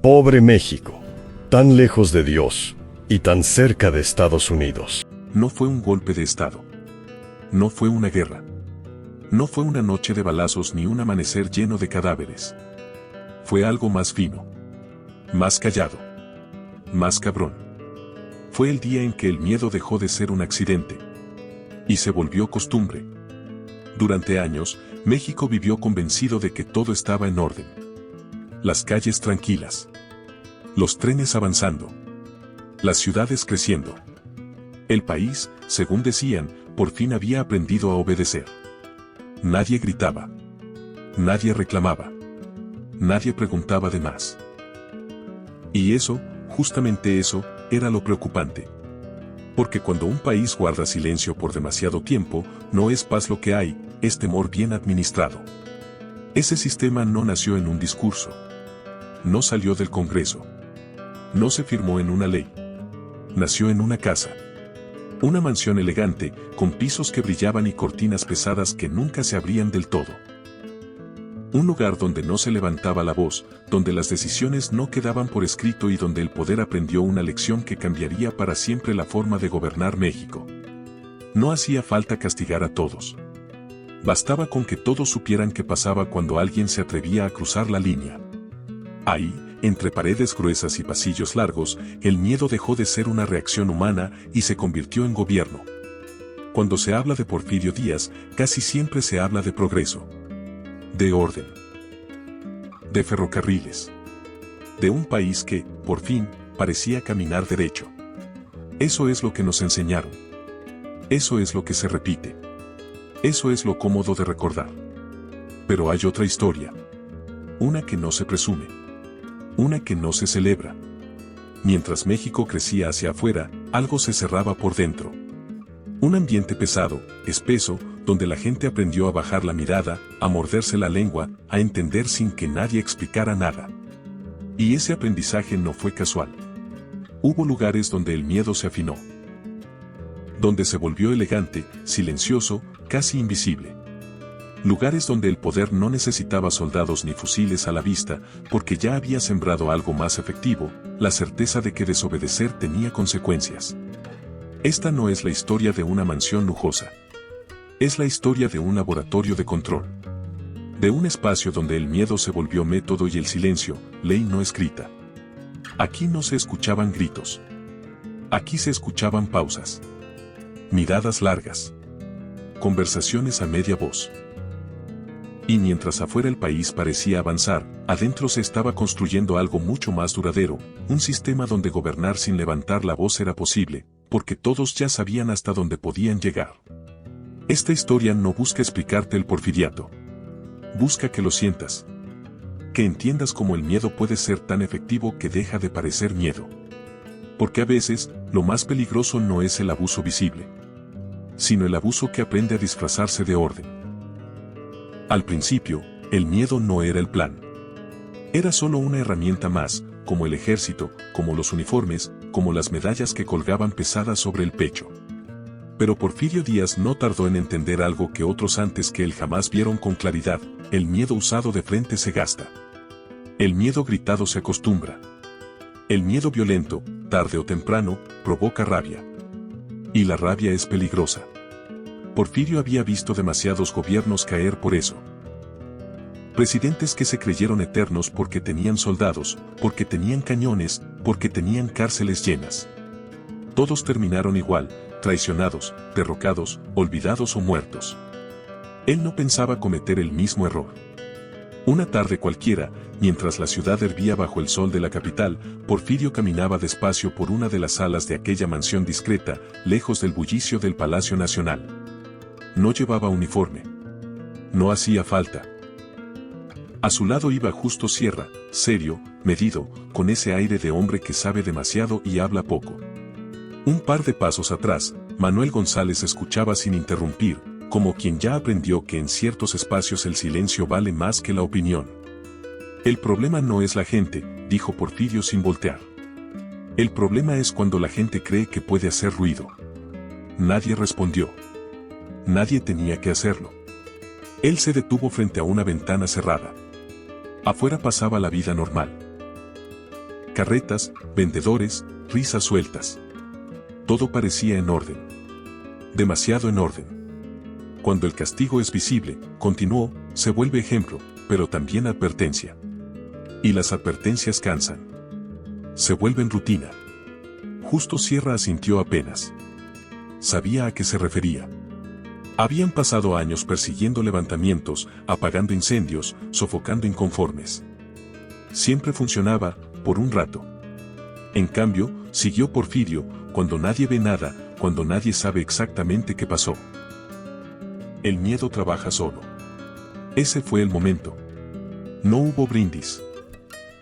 Pobre México, tan lejos de Dios y tan cerca de Estados Unidos. No fue un golpe de Estado. No fue una guerra. No fue una noche de balazos ni un amanecer lleno de cadáveres. Fue algo más fino. Más callado. Más cabrón. Fue el día en que el miedo dejó de ser un accidente. Y se volvió costumbre. Durante años, México vivió convencido de que todo estaba en orden. Las calles tranquilas. Los trenes avanzando. Las ciudades creciendo. El país, según decían, por fin había aprendido a obedecer. Nadie gritaba. Nadie reclamaba. Nadie preguntaba de más. Y eso, justamente eso, era lo preocupante. Porque cuando un país guarda silencio por demasiado tiempo, no es paz lo que hay, es temor bien administrado. Ese sistema no nació en un discurso. No salió del Congreso. No se firmó en una ley. Nació en una casa. Una mansión elegante, con pisos que brillaban y cortinas pesadas que nunca se abrían del todo. Un lugar donde no se levantaba la voz, donde las decisiones no quedaban por escrito y donde el poder aprendió una lección que cambiaría para siempre la forma de gobernar México. No hacía falta castigar a todos. Bastaba con que todos supieran qué pasaba cuando alguien se atrevía a cruzar la línea. Ahí, entre paredes gruesas y pasillos largos, el miedo dejó de ser una reacción humana y se convirtió en gobierno. Cuando se habla de Porfirio Díaz, casi siempre se habla de progreso. De orden. De ferrocarriles. De un país que, por fin, parecía caminar derecho. Eso es lo que nos enseñaron. Eso es lo que se repite. Eso es lo cómodo de recordar. Pero hay otra historia. Una que no se presume. Una que no se celebra. Mientras México crecía hacia afuera, algo se cerraba por dentro. Un ambiente pesado, espeso, donde la gente aprendió a bajar la mirada, a morderse la lengua, a entender sin que nadie explicara nada. Y ese aprendizaje no fue casual. Hubo lugares donde el miedo se afinó. Donde se volvió elegante, silencioso, casi invisible. Lugares donde el poder no necesitaba soldados ni fusiles a la vista, porque ya había sembrado algo más efectivo, la certeza de que desobedecer tenía consecuencias. Esta no es la historia de una mansión lujosa. Es la historia de un laboratorio de control. De un espacio donde el miedo se volvió método y el silencio, ley no escrita. Aquí no se escuchaban gritos. Aquí se escuchaban pausas. Miradas largas. Conversaciones a media voz. Y mientras afuera el país parecía avanzar, adentro se estaba construyendo algo mucho más duradero, un sistema donde gobernar sin levantar la voz era posible, porque todos ya sabían hasta dónde podían llegar. Esta historia no busca explicarte el porfiriato. Busca que lo sientas. Que entiendas cómo el miedo puede ser tan efectivo que deja de parecer miedo. Porque a veces, lo más peligroso no es el abuso visible, sino el abuso que aprende a disfrazarse de orden. Al principio, el miedo no era el plan. Era solo una herramienta más, como el ejército, como los uniformes, como las medallas que colgaban pesadas sobre el pecho. Pero Porfirio Díaz no tardó en entender algo que otros antes que él jamás vieron con claridad: el miedo usado de frente se gasta. El miedo gritado se acostumbra. El miedo violento, tarde o temprano, provoca rabia. Y la rabia es peligrosa. Porfirio había visto demasiados gobiernos caer por eso. Presidentes que se creyeron eternos porque tenían soldados, porque tenían cañones, porque tenían cárceles llenas. Todos terminaron igual, traicionados, derrocados, olvidados o muertos. Él no pensaba cometer el mismo error. Una tarde cualquiera, mientras la ciudad hervía bajo el sol de la capital, Porfirio caminaba despacio por una de las salas de aquella mansión discreta, lejos del bullicio del Palacio Nacional. No llevaba uniforme. No hacía falta. A su lado iba Justo Sierra, serio, medido, con ese aire de hombre que sabe demasiado y habla poco. Un par de pasos atrás, Manuel González escuchaba sin interrumpir, como quien ya aprendió que en ciertos espacios el silencio vale más que la opinión. El problema no es la gente, dijo Porfirio sin voltear. El problema es cuando la gente cree que puede hacer ruido. Nadie respondió. Nadie tenía que hacerlo. Él se detuvo frente a una ventana cerrada. Afuera pasaba la vida normal. carretas, vendedores, risas sueltas. Todo parecía en orden. Demasiado en orden. Cuando el castigo es visible, continuó, se vuelve ejemplo, pero también advertencia. Y las advertencias cansan. Se vuelven rutina. Justo Sierra asintió apenas. Sabía a qué se refería. Habían pasado años persiguiendo levantamientos, apagando incendios, sofocando inconformes. Siempre funcionaba, por un rato. En cambio, siguió Porfirio, cuando nadie ve nada, cuando nadie sabe exactamente qué pasó. El miedo trabaja solo. Ese fue el momento. No hubo brindis.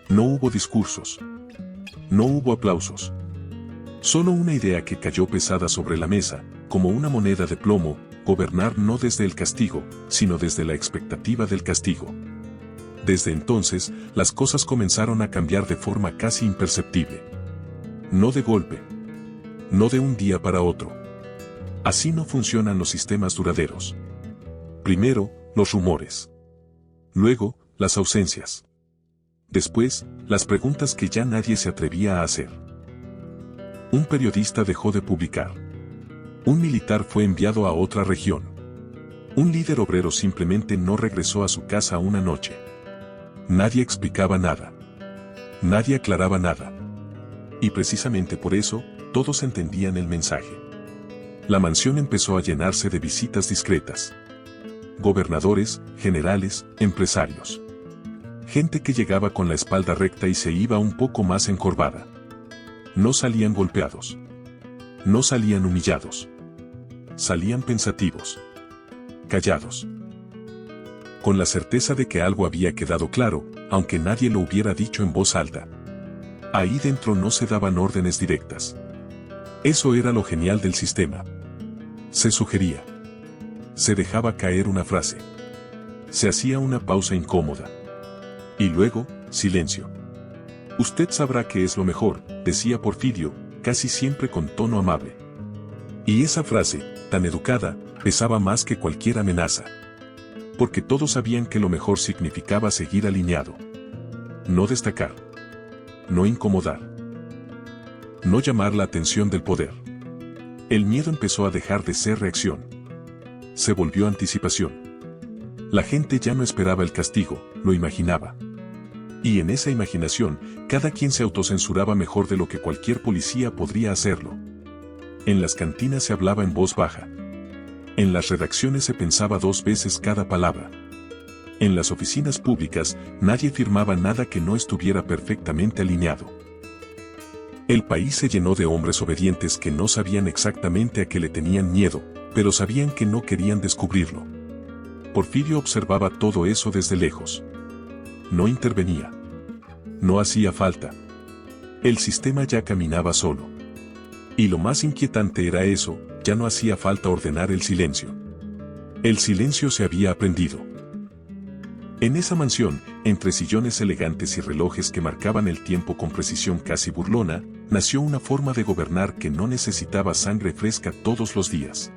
No hubo discursos. No hubo aplausos. Solo una idea que cayó pesada sobre la mesa, como una moneda de plomo, gobernar no desde el castigo, sino desde la expectativa del castigo. Desde entonces, las cosas comenzaron a cambiar de forma casi imperceptible. No de golpe. No de un día para otro. Así no funcionan los sistemas duraderos. Primero, los rumores. Luego, las ausencias. Después, las preguntas que ya nadie se atrevía a hacer. Un periodista dejó de publicar. Un militar fue enviado a otra región. Un líder obrero simplemente no regresó a su casa una noche. Nadie explicaba nada. Nadie aclaraba nada. Y precisamente por eso, todos entendían el mensaje. La mansión empezó a llenarse de visitas discretas. Gobernadores, generales, empresarios. Gente que llegaba con la espalda recta y se iba un poco más encorvada. No salían golpeados. No salían humillados. Salían pensativos. Callados. Con la certeza de que algo había quedado claro, aunque nadie lo hubiera dicho en voz alta. Ahí dentro no se daban órdenes directas. Eso era lo genial del sistema. Se sugería. Se dejaba caer una frase. Se hacía una pausa incómoda. Y luego, silencio. Usted sabrá qué es lo mejor, decía Porfirio, casi siempre con tono amable. Y esa frase, tan educada, pesaba más que cualquier amenaza. Porque todos sabían que lo mejor significaba seguir alineado. No destacar. No incomodar. No llamar la atención del poder. El miedo empezó a dejar de ser reacción. Se volvió anticipación. La gente ya no esperaba el castigo, lo imaginaba. Y en esa imaginación, cada quien se autocensuraba mejor de lo que cualquier policía podría hacerlo. En las cantinas se hablaba en voz baja. En las redacciones se pensaba 2 veces cada palabra. En las oficinas públicas, nadie firmaba nada que no estuviera perfectamente alineado. El país se llenó de hombres obedientes que no sabían exactamente a qué le tenían miedo, pero sabían que no querían descubrirlo. Porfirio observaba todo eso desde lejos. No intervenía. No hacía falta. El sistema ya caminaba solo. Y lo más inquietante era eso, ya no hacía falta ordenar el silencio. El silencio se había aprendido. En esa mansión, entre sillones elegantes y relojes que marcaban el tiempo con precisión casi burlona, nació una forma de gobernar que no necesitaba sangre fresca todos los días.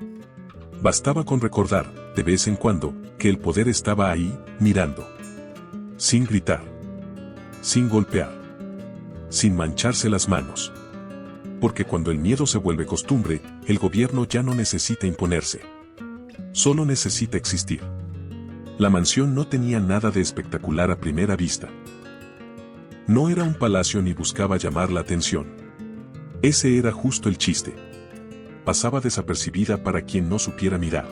Bastaba con recordar, de vez en cuando, que el poder estaba ahí, mirando. Sin gritar. Sin golpear. Sin mancharse las manos. Porque cuando el miedo se vuelve costumbre, el gobierno ya no necesita imponerse. Solo necesita existir. La mansión no tenía nada de espectacular a primera vista. No era un palacio ni buscaba llamar la atención. Ese era justo el chiste. Pasaba desapercibida para quien no supiera mirar.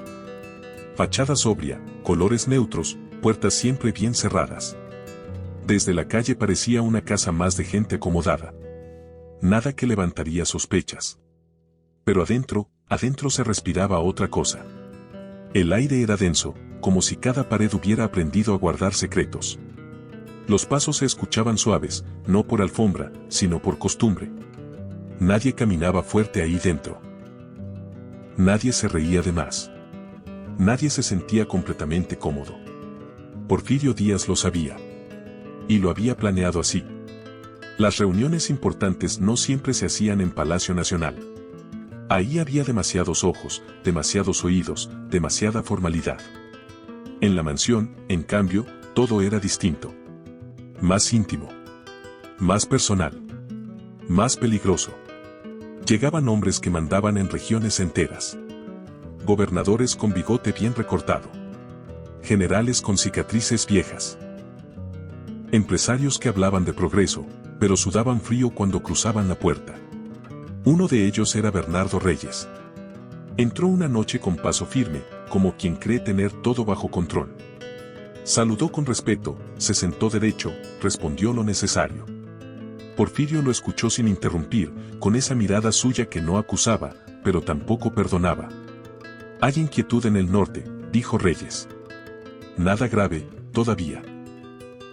Fachada sobria, colores neutros, puertas siempre bien cerradas. Desde la calle parecía una casa más de gente acomodada. Nada que levantaría sospechas. Pero adentro se respiraba otra cosa. El aire era denso, como si cada pared hubiera aprendido a guardar secretos. Los pasos se escuchaban suaves, no por alfombra, sino por costumbre. Nadie caminaba fuerte ahí dentro. Nadie se reía de más. Nadie se sentía completamente cómodo. Porfirio Díaz lo sabía. Y lo había planeado así. Las reuniones importantes no siempre se hacían en Palacio Nacional. Ahí había demasiados ojos, demasiados oídos, demasiada formalidad. En la mansión, en cambio, todo era distinto. Más íntimo. Más personal. Más peligroso. Llegaban hombres que mandaban en regiones enteras. Gobernadores con bigote bien recortado. Generales con cicatrices viejas. Empresarios que hablaban de progreso, pero sudaban frío cuando cruzaban la puerta. Uno de ellos era Bernardo Reyes. Entró una noche con paso firme, como quien cree tener todo bajo control. Saludó con respeto, se sentó derecho, respondió lo necesario. Porfirio lo escuchó sin interrumpir, con esa mirada suya que no acusaba, pero tampoco perdonaba. «Hay inquietud en el norte», dijo Reyes. «Nada grave, todavía».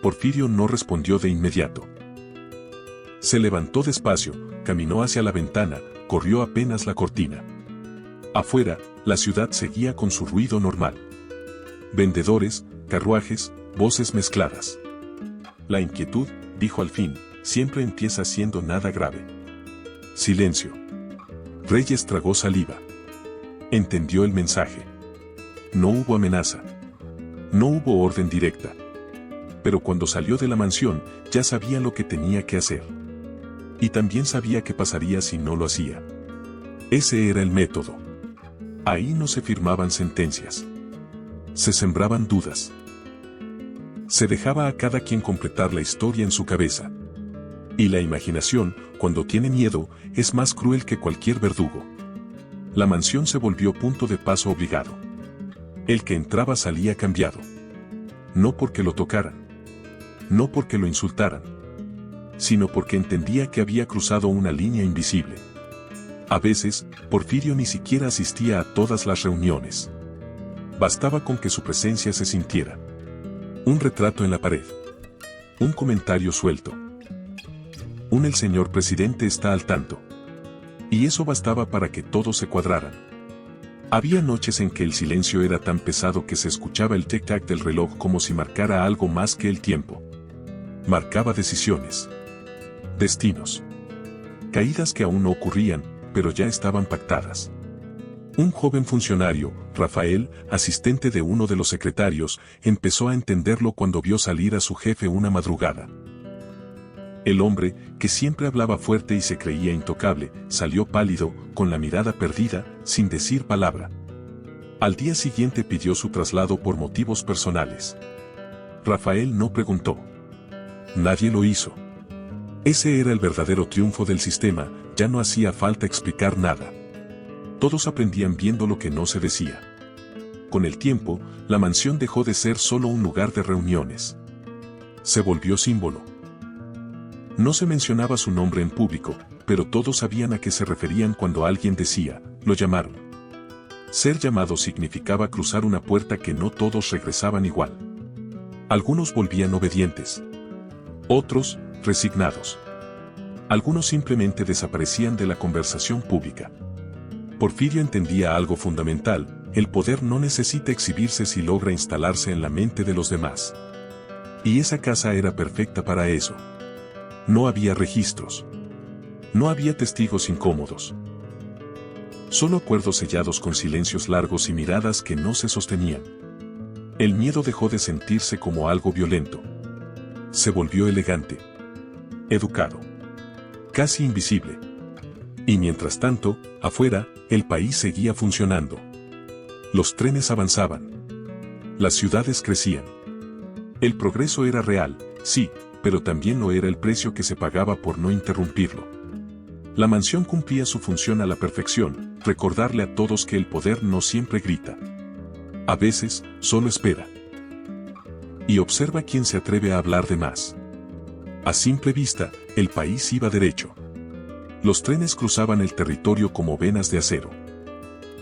Porfirio no respondió de inmediato. Se levantó despacio, caminó hacia la ventana, corrió apenas la cortina. Afuera, la ciudad seguía con su ruido normal. Vendedores, carruajes, voces mezcladas. «La inquietud», dijo al fin, «siempre empieza siendo nada grave». Silencio. Reyes tragó saliva. Entendió el mensaje. No hubo amenaza. No hubo orden directa. Pero cuando salió de la mansión, ya sabía lo que tenía que hacer. Y también sabía qué pasaría si no lo hacía. Ese era el método. Ahí no se firmaban sentencias. Se sembraban dudas. Se dejaba a cada quien completar la historia en su cabeza. Y la imaginación, cuando tiene miedo, es más cruel que cualquier verdugo. La mansión se volvió punto de paso obligado. El que entraba salía cambiado. No porque lo tocaran. No porque lo insultaran. Sino porque entendía que había cruzado una línea invisible. A veces, Porfirio ni siquiera asistía a todas las reuniones. Bastaba con que su presencia se sintiera. Un retrato en la pared. Un comentario suelto. El señor presidente está al tanto. Y eso bastaba para que todos se cuadraran. Había noches en que el silencio era tan pesado que se escuchaba el tic-tac del reloj como si marcara algo más que el tiempo. Marcaba decisiones. Destinos. Caídas que aún no ocurrían, pero ya estaban pactadas. Un joven funcionario, Rafael, asistente de uno de los secretarios, empezó a entenderlo cuando vio salir a su jefe una madrugada. El hombre, que siempre hablaba fuerte y se creía intocable, salió pálido, con la mirada perdida, sin decir palabra. Al día siguiente pidió su traslado por motivos personales. Rafael no preguntó. Nadie lo hizo. Ese era el verdadero triunfo del sistema, ya no hacía falta explicar nada. Todos aprendían viendo lo que no se decía. Con el tiempo, la mansión dejó de ser solo un lugar de reuniones. Se volvió símbolo. No se mencionaba su nombre en público, pero todos sabían a qué se referían cuando alguien decía, lo llamaron. Ser llamado significaba cruzar una puerta que no todos regresaban igual. Algunos volvían obedientes. Otros, resignados. Algunos simplemente desaparecían de la conversación pública. Porfirio entendía algo fundamental: el poder no necesita exhibirse si logra instalarse en la mente de los demás. Y esa casa era perfecta para eso. No había registros. No había testigos incómodos. Solo acuerdos sellados con silencios largos y miradas que no se sostenían. El miedo dejó de sentirse como algo violento. Se volvió elegante. Educado. Casi invisible. Y mientras tanto, afuera, el país seguía funcionando. Los trenes avanzaban. Las ciudades crecían. El progreso era real, sí, pero también lo era el precio que se pagaba por no interrumpirlo. La mansión cumplía su función a la perfección: recordarle a todos que el poder no siempre grita. A veces, solo espera. Y observa quién se atreve a hablar de más. A simple vista, el país iba derecho. Los trenes cruzaban el territorio como venas de acero.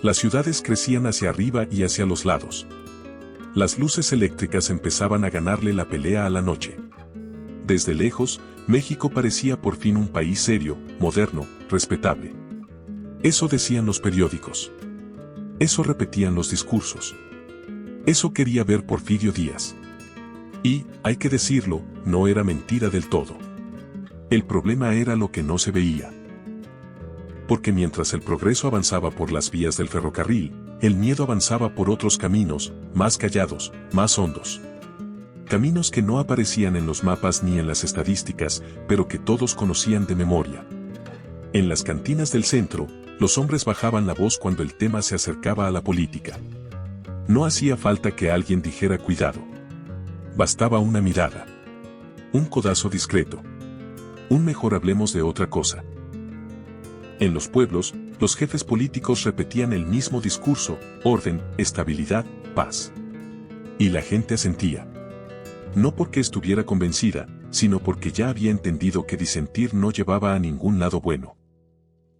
Las ciudades crecían hacia arriba y hacia los lados. Las luces eléctricas empezaban a ganarle la pelea a la noche. Desde lejos, México parecía por fin un país serio, moderno, respetable. Eso decían los periódicos. Eso repetían los discursos. Eso quería ver Porfirio Díaz. Y, hay que decirlo, no era mentira del todo. El problema era lo que no se veía. Porque mientras el progreso avanzaba por las vías del ferrocarril, el miedo avanzaba por otros caminos, más callados, más hondos. Caminos que no aparecían en los mapas ni en las estadísticas, pero que todos conocían de memoria. En las cantinas del centro, los hombres bajaban la voz cuando el tema se acercaba a la política. No hacía falta que alguien dijera cuidado. Bastaba una mirada. Un codazo discreto. Un mejor hablemos de otra cosa. En los pueblos, los jefes políticos repetían el mismo discurso: orden, estabilidad, paz. Y la gente asentía. No porque estuviera convencida, sino porque ya había entendido que disentir no llevaba a ningún lado bueno.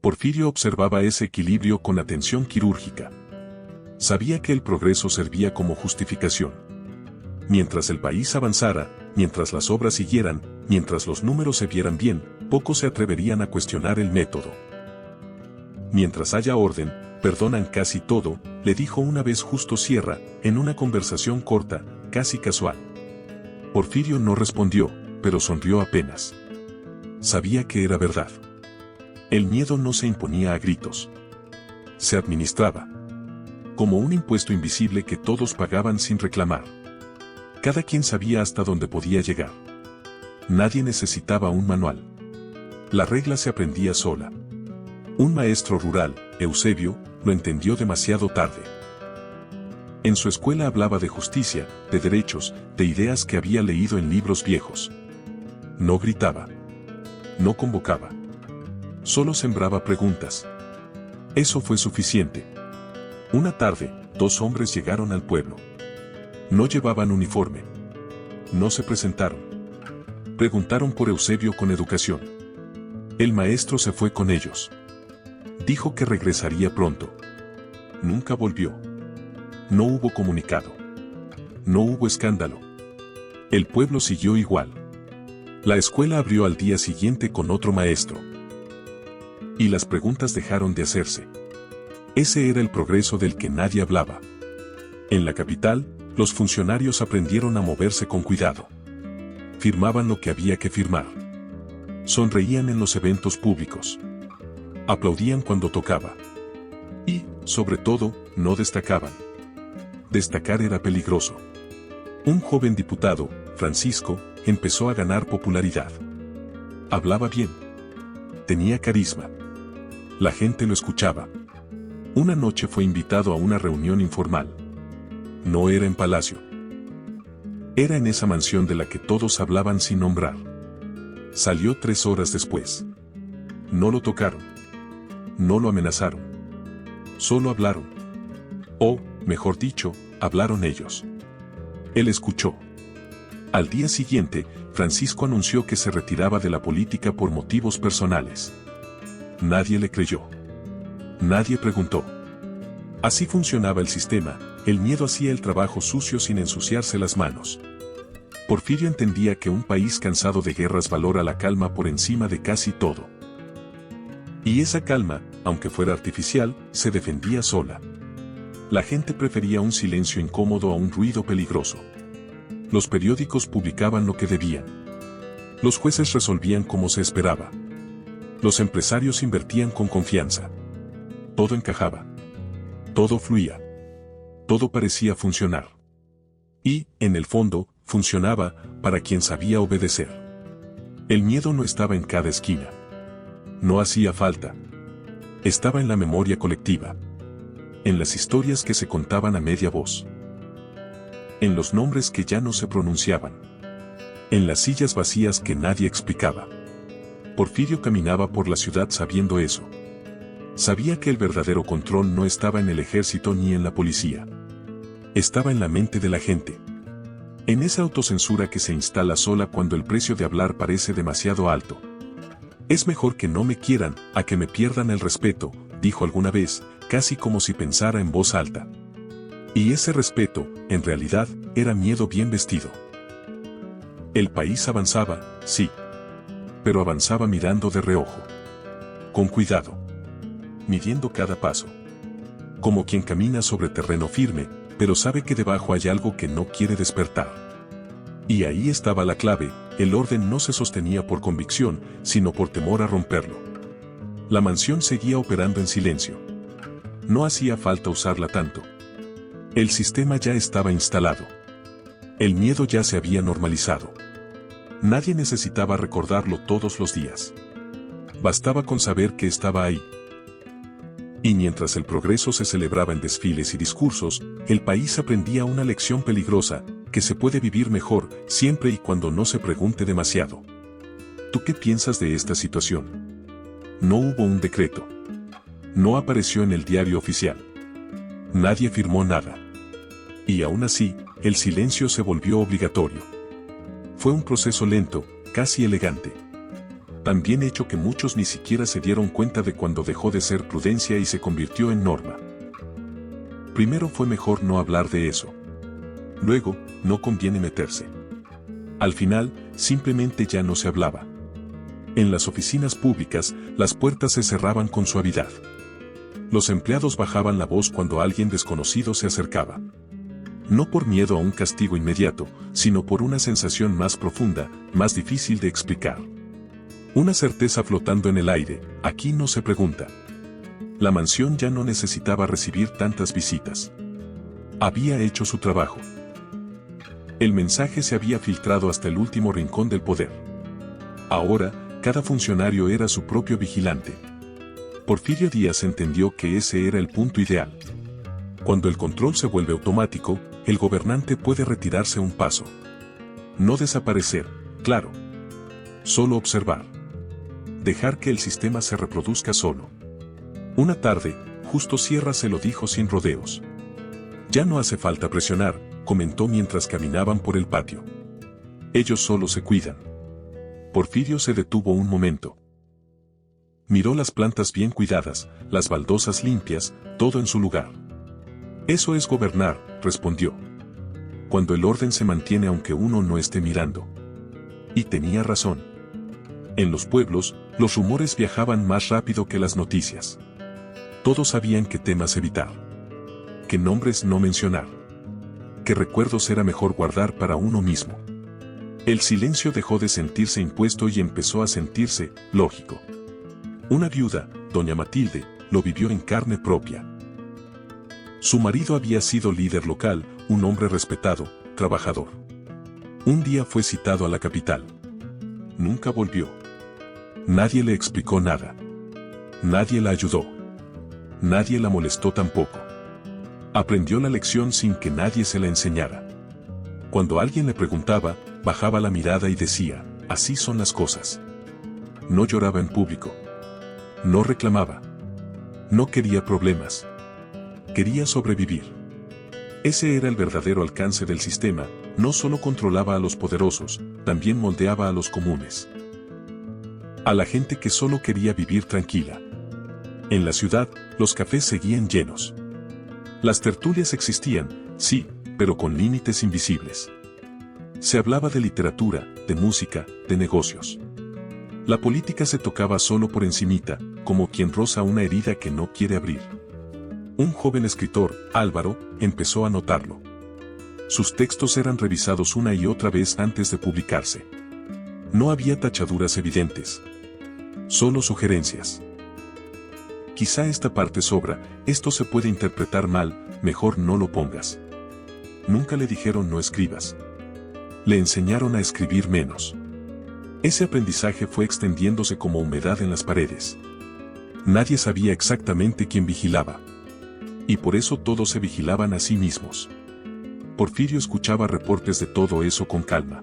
Porfirio observaba ese equilibrio con atención quirúrgica. Sabía que el progreso servía como justificación. Mientras el país avanzara, mientras las obras siguieran, mientras los números se vieran bien, pocos se atreverían a cuestionar el método. Mientras haya orden, perdonan casi todo, le dijo una vez Justo Sierra, en una conversación corta, casi casual. Porfirio no respondió, pero sonrió apenas. Sabía que era verdad. El miedo no se imponía a gritos. Se administraba. Como un impuesto invisible que todos pagaban sin reclamar. Cada quien sabía hasta dónde podía llegar. Nadie necesitaba un manual. La regla se aprendía sola. Un maestro rural, Eusebio, lo entendió demasiado tarde. En su escuela hablaba de justicia, de derechos, de ideas que había leído en libros viejos. No gritaba. No convocaba. Solo sembraba preguntas. Eso fue suficiente. Una tarde, 2 hombres llegaron al pueblo. No llevaban uniforme. No se presentaron. Preguntaron por Eusebio con educación. El maestro se fue con ellos. Dijo que regresaría pronto. Nunca volvió. No hubo comunicado. No hubo escándalo. El pueblo siguió igual. La escuela abrió al día siguiente con otro maestro. Y las preguntas dejaron de hacerse. Ese era el progreso del que nadie hablaba. En la capital, los funcionarios aprendieron a moverse con cuidado. Firmaban lo que había que firmar. Sonreían en los eventos públicos. Aplaudían cuando tocaba. Y, sobre todo, no destacaban. Destacar era peligroso. Un joven diputado, Francisco, empezó a ganar popularidad. Hablaba bien. Tenía carisma. La gente lo escuchaba. Una noche fue invitado a una reunión informal. No era en palacio. Era en esa mansión de la que todos hablaban sin nombrar. Salió 3 horas después. No lo tocaron. No lo amenazaron. Solo hablaron. O, mejor dicho, hablaron ellos. Él escuchó. Al día siguiente, Francisco anunció que se retiraba de la política por motivos personales. Nadie le creyó. Nadie preguntó. Así funcionaba el sistema, el miedo hacía el trabajo sucio sin ensuciarse las manos. Porfirio entendía que un país cansado de guerras valora la calma por encima de casi todo. Y esa calma, aunque fuera artificial, se defendía sola. La gente prefería un silencio incómodo a un ruido peligroso. Los periódicos publicaban lo que debían. Los jueces resolvían como se esperaba. Los empresarios invertían con confianza. Todo encajaba. Todo fluía. Todo parecía funcionar. Y, en el fondo, funcionaba para quien sabía obedecer. El miedo no estaba en cada esquina. No hacía falta. Estaba en la memoria colectiva. En las historias que se contaban a media voz. En los nombres que ya no se pronunciaban. En las sillas vacías que nadie explicaba. Porfirio caminaba por la ciudad sabiendo eso. Sabía que el verdadero control no estaba en el ejército ni en la policía. Estaba en la mente de la gente. En esa autocensura que se instala sola cuando el precio de hablar parece demasiado alto. Es mejor que no me quieran, a que me pierdan el respeto, dijo alguna vez, casi como si pensara en voz alta. Y ese respeto, en realidad, era miedo bien vestido. El país avanzaba, sí. Pero avanzaba mirando de reojo. Con cuidado. Midiendo cada paso. Como quien camina sobre terreno firme, pero sabe que debajo hay algo que no quiere despertar. Y ahí estaba la clave, el orden no se sostenía por convicción, sino por temor a romperlo. La mansión seguía operando en silencio. No hacía falta usarla tanto. El sistema ya estaba instalado. El miedo ya se había normalizado. Nadie necesitaba recordarlo todos los días. bastaba con saber que estaba ahí. Y mientras el progreso se celebraba en desfiles y discursos, el país aprendía una lección peligrosa, que se puede vivir mejor, siempre y cuando no se pregunte demasiado. ¿Tú qué piensas de esta situación? No hubo un decreto. No apareció en el diario oficial. Nadie firmó nada. Y aún así, el silencio se volvió obligatorio. Fue un proceso lento, casi elegante. Tan bien hecho que muchos ni siquiera se dieron cuenta de cuando dejó de ser prudencia y se convirtió en norma. Primero fue mejor no hablar de eso. Luego, no conviene meterse. Al final, simplemente ya no se hablaba. En las oficinas públicas, las puertas se cerraban con suavidad. Los empleados bajaban la voz cuando alguien desconocido se acercaba. No por miedo a un castigo inmediato, sino por una sensación más profunda, más difícil de explicar. Una certeza flotando en el aire, aquí no se pregunta. La mansión ya no necesitaba recibir tantas visitas. Había hecho su trabajo. El mensaje se había filtrado hasta el último rincón del poder. Ahora, cada funcionario era su propio vigilante. Porfirio Díaz entendió que ese era el punto ideal. Cuando el control se vuelve automático, el gobernante puede retirarse un paso. No desaparecer, claro. Solo observar. Dejar que el sistema se reproduzca solo. Una tarde, justo Sierra se lo dijo sin rodeos. Ya no hace falta presionar, comentó mientras caminaban por el patio. Ellos solo se cuidan. Porfirio se detuvo un momento. Miró las plantas bien cuidadas, las baldosas limpias, todo en su lugar. Eso es gobernar, respondió. Cuando el orden se mantiene aunque uno no esté mirando. Y tenía razón. En los pueblos, los rumores viajaban más rápido que las noticias. Todos sabían qué temas evitar. Qué nombres no mencionar. Qué recuerdos era mejor guardar para uno mismo. El silencio dejó de sentirse impuesto y empezó a sentirse lógico. Una viuda, doña Matilde, lo vivió en carne propia. Su marido había sido líder local, un hombre respetado, trabajador. Un día fue citado a la capital. Nunca volvió. Nadie le explicó nada. Nadie la ayudó. Nadie la molestó tampoco. Aprendió la lección sin que nadie se la enseñara. Cuando alguien le preguntaba, bajaba la mirada y decía, así son las cosas. No lloraba en público. No reclamaba. No quería problemas. Quería sobrevivir. Ese era el verdadero alcance del sistema, no solo controlaba a los poderosos, también moldeaba a los comunes. A la gente que solo quería vivir tranquila. En la ciudad, los cafés seguían llenos. Las tertulias existían, sí, pero con límites invisibles. Se hablaba de literatura, de música, de negocios. La política se tocaba solo por encimita, como quien roza una herida que no quiere abrir. Un joven escritor, Álvaro, empezó a notarlo. Sus textos eran revisados una y otra vez antes de publicarse. No había tachaduras evidentes. Solo sugerencias. Quizá esta parte sobra, esto se puede interpretar mal, mejor no lo pongas. Nunca le dijeron no escribas. Le enseñaron a escribir menos. Ese aprendizaje fue extendiéndose como humedad en las paredes. Nadie sabía exactamente quién vigilaba. Y por eso todos se vigilaban a sí mismos. Porfirio escuchaba reportes de todo eso con calma.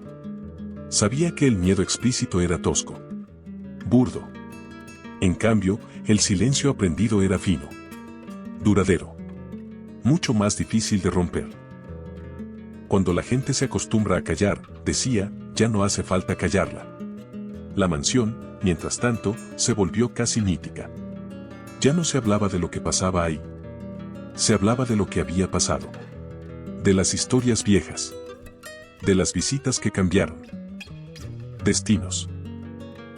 Sabía que el miedo explícito era tosco. Burdo. En cambio, el silencio aprendido era fino. Duradero. Mucho más difícil de romper. Cuando la gente se acostumbra a callar, decía, ya no hace falta callarla. La mansión, mientras tanto, se volvió casi mítica. Ya no se hablaba de lo que pasaba ahí. Se hablaba de lo que había pasado. De las historias viejas. De las visitas que cambiaron. Destinos.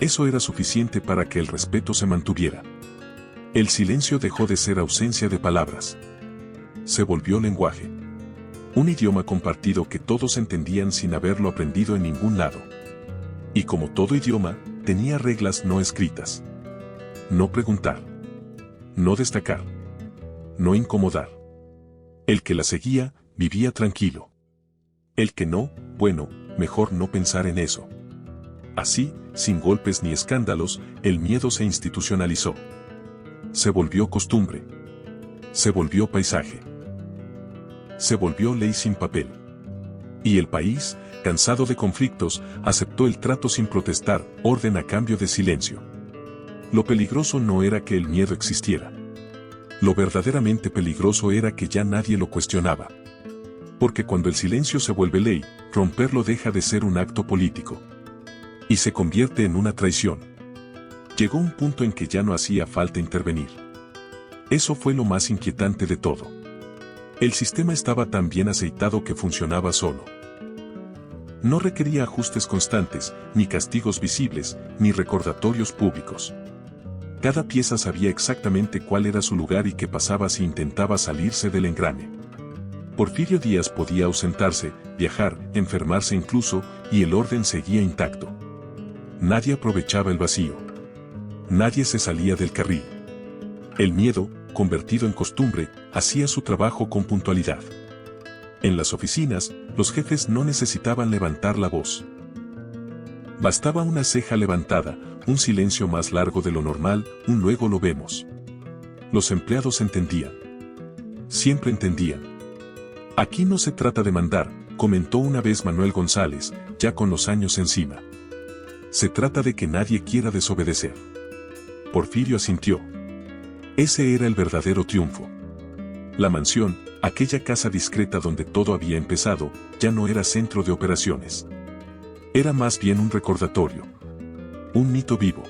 Eso era suficiente para que el respeto se mantuviera. El silencio dejó de ser ausencia de palabras. Se volvió lenguaje. Un idioma compartido que todos entendían sin haberlo aprendido en ningún lado. Y como todo idioma, tenía reglas no escritas. No preguntar. No destacar. No incomodar. El que la seguía, vivía tranquilo. El que no, bueno, mejor no pensar en eso. Así, sin golpes ni escándalos, el miedo se institucionalizó. Se volvió costumbre. Se volvió paisaje. Se volvió ley sin papel. Y el país, cansado de conflictos, aceptó el trato sin protestar, orden a cambio de silencio. Lo peligroso no era que el miedo existiera. Lo verdaderamente peligroso era que ya nadie lo cuestionaba. Porque cuando el silencio se vuelve ley, romperlo deja de ser un acto político. Y se convierte en una traición. Llegó un punto en que ya no hacía falta intervenir. Eso fue lo más inquietante de todo. El sistema estaba tan bien aceitado que funcionaba solo. No requería ajustes constantes, ni castigos visibles, ni recordatorios públicos. Cada pieza sabía exactamente cuál era su lugar y qué pasaba si intentaba salirse del engrane. Porfirio Díaz podía ausentarse, viajar, enfermarse incluso, y el orden seguía intacto. Nadie aprovechaba el vacío. Nadie se salía del carril. El miedo, convertido en costumbre, hacía su trabajo con puntualidad. En las oficinas, los jefes no necesitaban levantar la voz. Bastaba una ceja levantada, un silencio más largo de lo normal, un luego lo vemos. Los empleados entendían. Siempre entendían. Aquí no se trata de mandar, comentó una vez Manuel González, ya con los años encima. Se trata de que nadie quiera desobedecer. Porfirio asintió. Ese era el verdadero triunfo. La mansión, aquella casa discreta donde todo había empezado, ya no era centro de operaciones. Era más bien un recordatorio. Un mito vivo.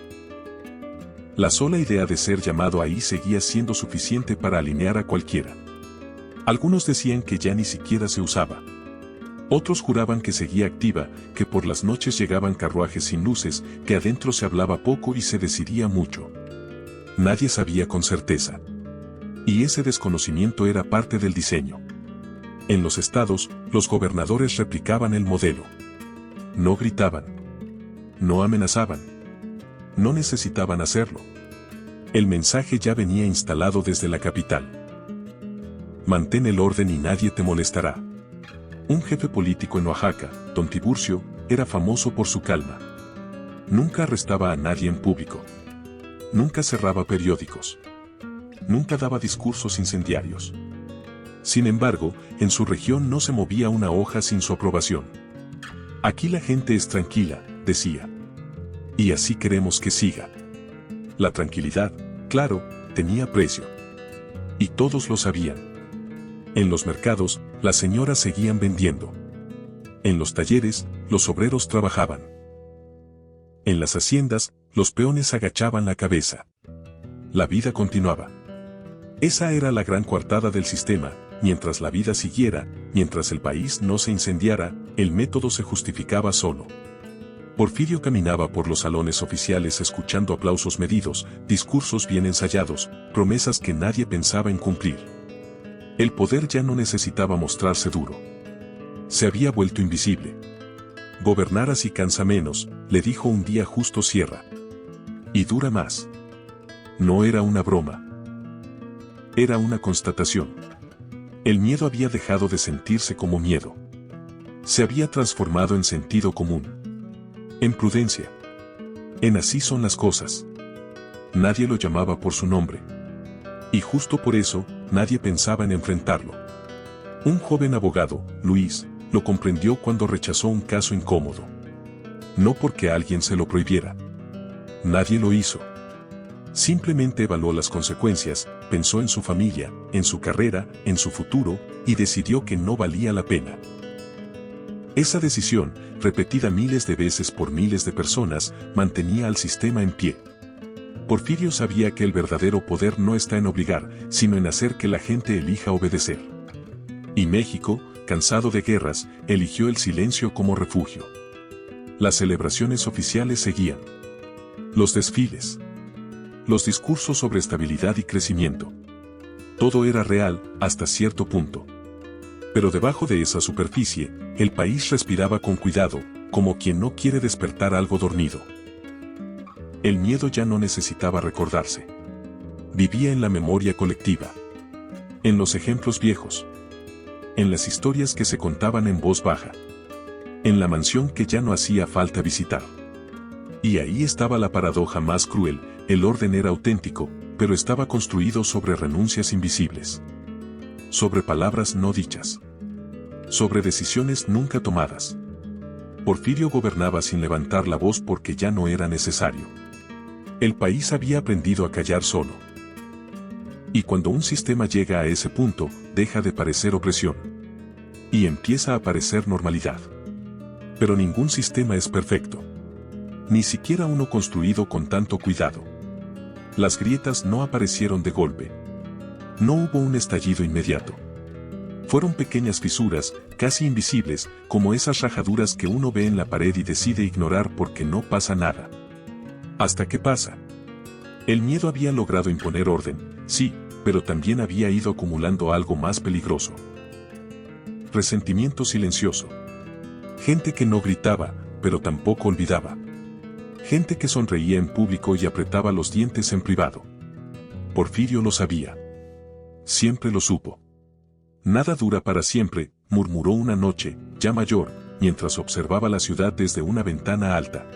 La sola idea de ser llamado ahí seguía siendo suficiente para alinear a cualquiera. Algunos decían que ya ni siquiera se usaba. Otros juraban que seguía activa, que por las noches llegaban carruajes sin luces, que adentro se hablaba poco y se decidía mucho. Nadie sabía con certeza. Y ese desconocimiento era parte del diseño. En los estados, los gobernadores replicaban el modelo. No gritaban. No amenazaban. No necesitaban hacerlo. El mensaje ya venía instalado desde la capital. Mantén el orden y nadie te molestará. Un jefe político en Oaxaca, don Tiburcio, era famoso por su calma. Nunca arrestaba a nadie en público. Nunca cerraba periódicos. Nunca daba discursos incendiarios. Sin embargo, en su región no se movía una hoja sin su aprobación. Aquí la gente es tranquila, decía. Y así queremos que siga. La tranquilidad, claro, tenía precio. Y todos lo sabían. En los mercados, las señoras seguían vendiendo. En los talleres, los obreros trabajaban. En las haciendas, los peones agachaban la cabeza. La vida continuaba. Esa era la gran coartada del sistema: mientras la vida siguiera, mientras el país no se incendiara, el método se justificaba solo. Porfirio caminaba por los salones oficiales escuchando aplausos medidos, discursos bien ensayados, promesas que nadie pensaba en cumplir. El poder ya no necesitaba mostrarse duro. Se había vuelto invisible. Gobernar así cansa menos, le dijo un día Justo Sierra. Y dura más. No era una broma. Era una constatación. El miedo había dejado de sentirse como miedo. Se había transformado en sentido común. En prudencia. En así son las cosas. Nadie lo llamaba por su nombre. Y justo por eso, nadie pensaba en enfrentarlo. Un joven abogado, Luis, lo comprendió cuando rechazó un caso incómodo. No porque alguien se lo prohibiera. Nadie lo hizo. Simplemente evaluó las consecuencias, pensó en su familia, en su carrera, en su futuro, y decidió que no valía la pena. Esa decisión, repetida miles de veces por miles de personas, mantenía al sistema en pie. Porfirio sabía que el verdadero poder no está en obligar, sino en hacer que la gente elija obedecer. Y México, cansado de guerras, eligió el silencio como refugio. Las celebraciones oficiales seguían. Los desfiles. Los discursos sobre estabilidad y crecimiento. Todo era real, hasta cierto punto. Pero debajo de esa superficie, el país respiraba con cuidado, como quien no quiere despertar algo dormido. El miedo ya no necesitaba recordarse. Vivía en la memoria colectiva. En los ejemplos viejos. En las historias que se contaban en voz baja. En la mansión que ya no hacía falta visitar. Y ahí estaba la paradoja más cruel: el orden era auténtico, pero estaba construido sobre renuncias invisibles, sobre palabras no dichas, sobre decisiones nunca tomadas. Porfirio gobernaba sin levantar la voz porque ya no era necesario. El país había aprendido a callar solo. Y cuando un sistema llega a ese punto, deja de parecer opresión y empieza a parecer normalidad. Pero ningún sistema es perfecto, ni siquiera uno construido con tanto cuidado. Las grietas no aparecieron de golpe. No hubo un estallido inmediato. Fueron pequeñas fisuras, casi invisibles, como esas rajaduras que uno ve en la pared y decide ignorar porque no pasa nada. Hasta que pasa. El miedo había logrado imponer orden, sí, pero también había ido acumulando algo más peligroso. Resentimiento silencioso. Gente que no gritaba, pero tampoco olvidaba. Gente que sonreía en público y apretaba los dientes en privado. Porfirio lo sabía. Siempre lo supo. Nada dura para siempre, murmuró una noche, ya mayor, mientras observaba la ciudad desde una ventana alta.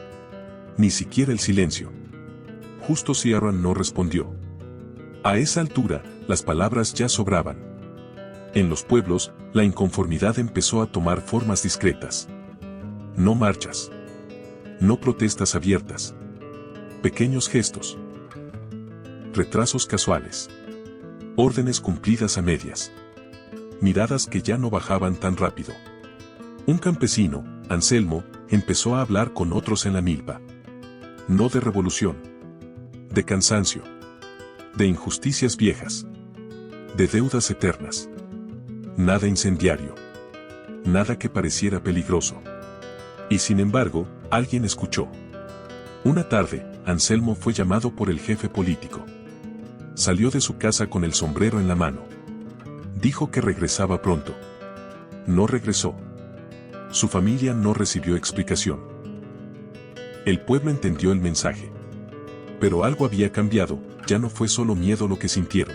Ni siquiera el silencio. Justo Ciarán no respondió. A esa altura, las palabras ya sobraban. En los pueblos, la inconformidad empezó a tomar formas discretas. No marchas. No protestas abiertas. Pequeños gestos. Retrasos casuales. Órdenes cumplidas a medias. Miradas que ya no bajaban tan rápido. Un campesino, Anselmo, empezó a hablar con otros en la milpa. No de revolución. De cansancio. De injusticias viejas. De deudas eternas. Nada incendiario. Nada que pareciera peligroso. Y sin embargo, alguien escuchó. Una tarde, Anselmo fue llamado por el jefe político. Salió de su casa con el sombrero en la mano. Dijo que regresaba pronto. No regresó. Su familia no recibió explicación. El pueblo entendió el mensaje. Pero algo había cambiado, ya no fue solo miedo lo que sintieron.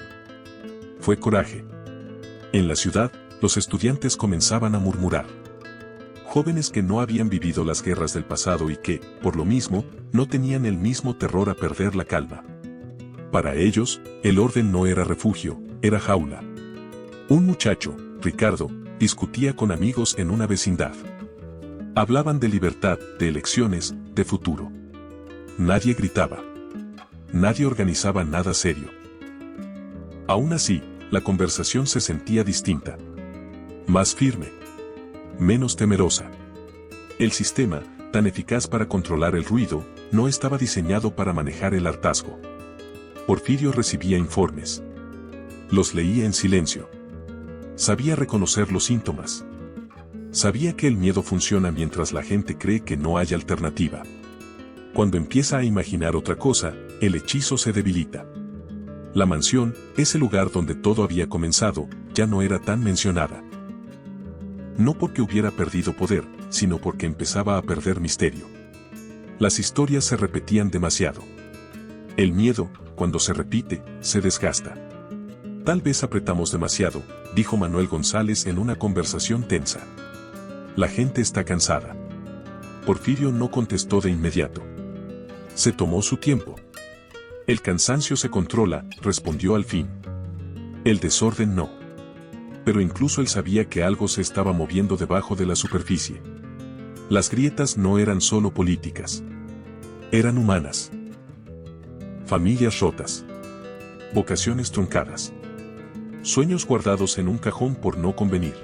Fue coraje. En la ciudad, los estudiantes comenzaban a murmurar. Jóvenes que no habían vivido las guerras del pasado y que, por lo mismo, no tenían el mismo terror a perder la calma. Para ellos, el orden no era refugio, era jaula. Un muchacho, Ricardo, discutía con amigos en una vecindad. Hablaban de libertad, de elecciones, de futuro. Nadie gritaba. Nadie organizaba nada serio. Aún así, la conversación se sentía distinta. Más firme. Menos temerosa. El sistema, tan eficaz para controlar el ruido, no estaba diseñado para manejar el hartazgo. Porfirio recibía informes. Los leía en silencio. Sabía reconocer los síntomas. Sabía que el miedo funciona mientras la gente cree que no hay alternativa. Cuando empieza a imaginar otra cosa, el hechizo se debilita. La mansión, ese lugar donde todo había comenzado, ya no era tan mencionada. No porque hubiera perdido poder, sino porque empezaba a perder misterio. Las historias se repetían demasiado. El miedo, cuando se repite, se desgasta. Tal vez apretamos demasiado, dijo Manuel González en una conversación tensa. La gente está cansada. Porfirio no contestó de inmediato. Se tomó su tiempo. El cansancio se controla, respondió al fin. El desorden no. Pero incluso él sabía que algo se estaba moviendo debajo de la superficie. Las grietas no eran solo políticas. Eran humanas. Familias rotas. Vocaciones truncadas. Sueños guardados en un cajón por no convenir.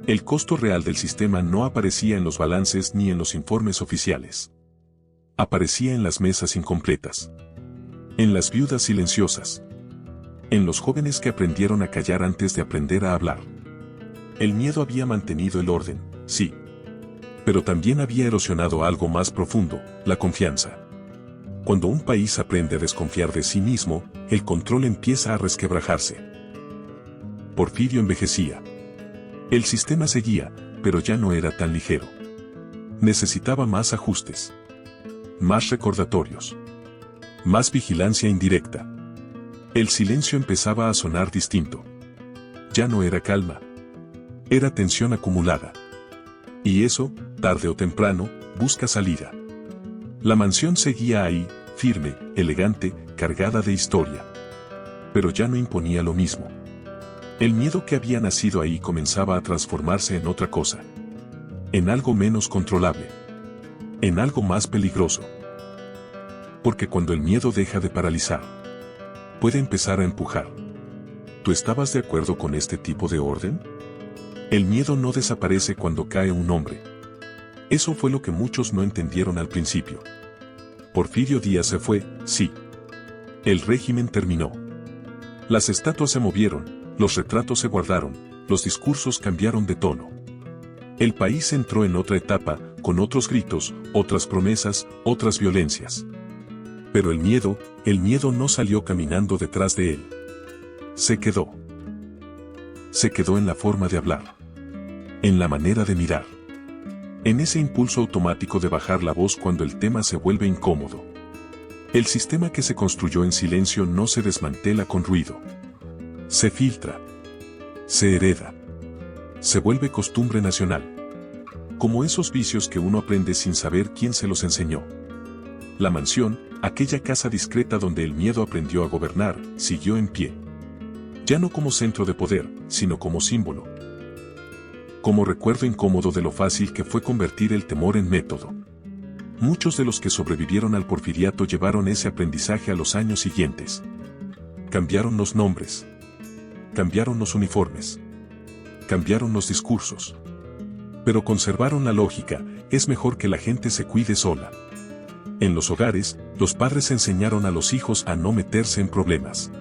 El costo real del sistema no aparecía en los balances ni en los informes oficiales. Aparecía en las mesas incompletas. En las viudas silenciosas. En los jóvenes que aprendieron a callar antes de aprender a hablar. El miedo había mantenido el orden, sí. Pero también había erosionado algo más profundo, la confianza. Cuando un país aprende a desconfiar de sí mismo, el control empieza a resquebrajarse. Porfirio envejecía. El sistema seguía, pero ya no era tan ligero. Necesitaba más ajustes. Más recordatorios. Más vigilancia indirecta. El silencio empezaba a sonar distinto. Ya no era calma. Era tensión acumulada. Y eso, tarde o temprano, busca salida. La mansión seguía ahí, firme, elegante, cargada de historia. Pero ya no imponía lo mismo. El miedo que había nacido ahí comenzaba a transformarse en otra cosa. En algo menos controlable. En algo más peligroso. Porque cuando el miedo deja de paralizar, puede empezar a empujar. ¿Tú estabas de acuerdo con este tipo de orden? El miedo no desaparece cuando cae un hombre. Eso fue lo que muchos no entendieron al principio. Porfirio Díaz se fue, sí. El régimen terminó. Las estatuas se movieron, los retratos se guardaron, los discursos cambiaron de tono. El país entró en otra etapa, con otros gritos, otras promesas, otras violencias. Pero el miedo no salió caminando detrás de él. Se quedó. Se quedó en la forma de hablar. En la manera de mirar. En ese impulso automático de bajar la voz cuando el tema se vuelve incómodo. El sistema que se construyó en silencio no se desmantela con ruido. Se filtra. Se hereda. Se vuelve costumbre nacional. Como esos vicios que uno aprende sin saber quién se los enseñó. La mansión, aquella casa discreta donde el miedo aprendió a gobernar, siguió en pie. Ya no como centro de poder, sino como símbolo. Como recuerdo incómodo de lo fácil que fue convertir el temor en método. Muchos de los que sobrevivieron al porfiriato llevaron ese aprendizaje a los años siguientes. Cambiaron los nombres. Cambiaron los uniformes. Cambiaron los discursos. Pero conservaron la lógica, es mejor que la gente se cuide sola. En los hogares, los padres enseñaron a los hijos a no meterse en problemas.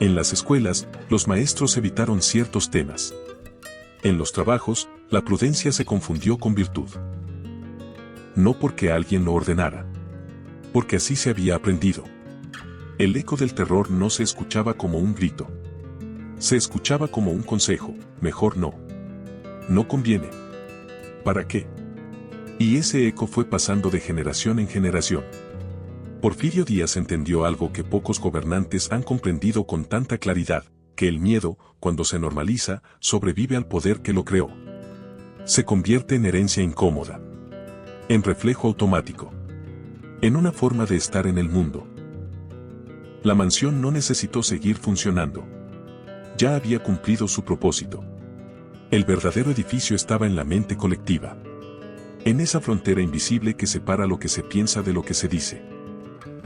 En las escuelas, los maestros evitaron ciertos temas. En los trabajos, la prudencia se confundió con virtud. No porque alguien lo ordenara. Porque así se había aprendido. El eco del terror no se escuchaba como un grito. Se escuchaba como un consejo, mejor no. No conviene. ¿Para qué? Y ese eco fue pasando de generación en generación. Porfirio Díaz entendió algo que pocos gobernantes han comprendido con tanta claridad, que el miedo, cuando se normaliza, sobrevive al poder que lo creó. Se convierte en herencia incómoda. En reflejo automático. En una forma de estar en el mundo. La mansión no necesitó seguir funcionando. Ya había cumplido su propósito. El verdadero edificio estaba en la mente colectiva. En esa frontera invisible que separa lo que se piensa de lo que se dice.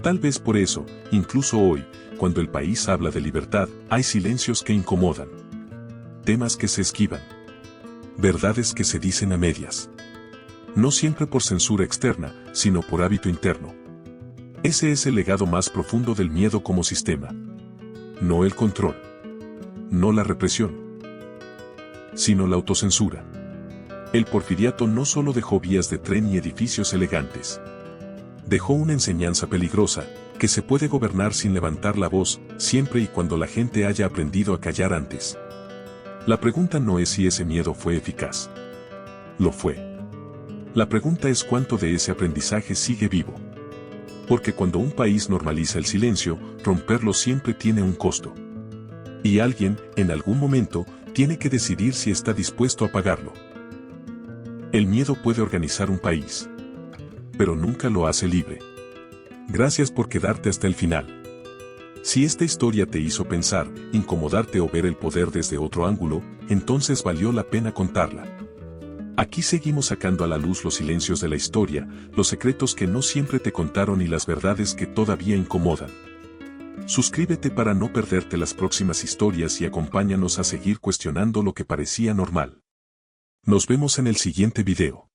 Tal vez por eso, incluso hoy, cuando el país habla de libertad, hay silencios que incomodan. Temas que se esquivan. Verdades que se dicen a medias. No siempre por censura externa, sino por hábito interno. Ese es el legado más profundo del miedo como sistema. No el control. No la represión. Sino la autocensura. El porfiriato no solo dejó vías de tren y edificios elegantes. Dejó una enseñanza peligrosa, que se puede gobernar sin levantar la voz, siempre y cuando la gente haya aprendido a callar antes. La pregunta no es si ese miedo fue eficaz. Lo fue. La pregunta es cuánto de ese aprendizaje sigue vivo. Porque cuando un país normaliza el silencio, romperlo siempre tiene un costo. Y alguien, en algún momento, tiene que decidir si está dispuesto a pagarlo. El miedo puede organizar un país. Pero nunca lo hace libre. Gracias por quedarte hasta el final. Si esta historia te hizo pensar, incomodarte o ver el poder desde otro ángulo, entonces valió la pena contarla. Aquí seguimos sacando a la luz los silencios de la historia, los secretos que no siempre te contaron y las verdades que todavía incomodan. Suscríbete para no perderte las próximas historias y acompáñanos a seguir cuestionando lo que parecía normal. Nos vemos en el siguiente video.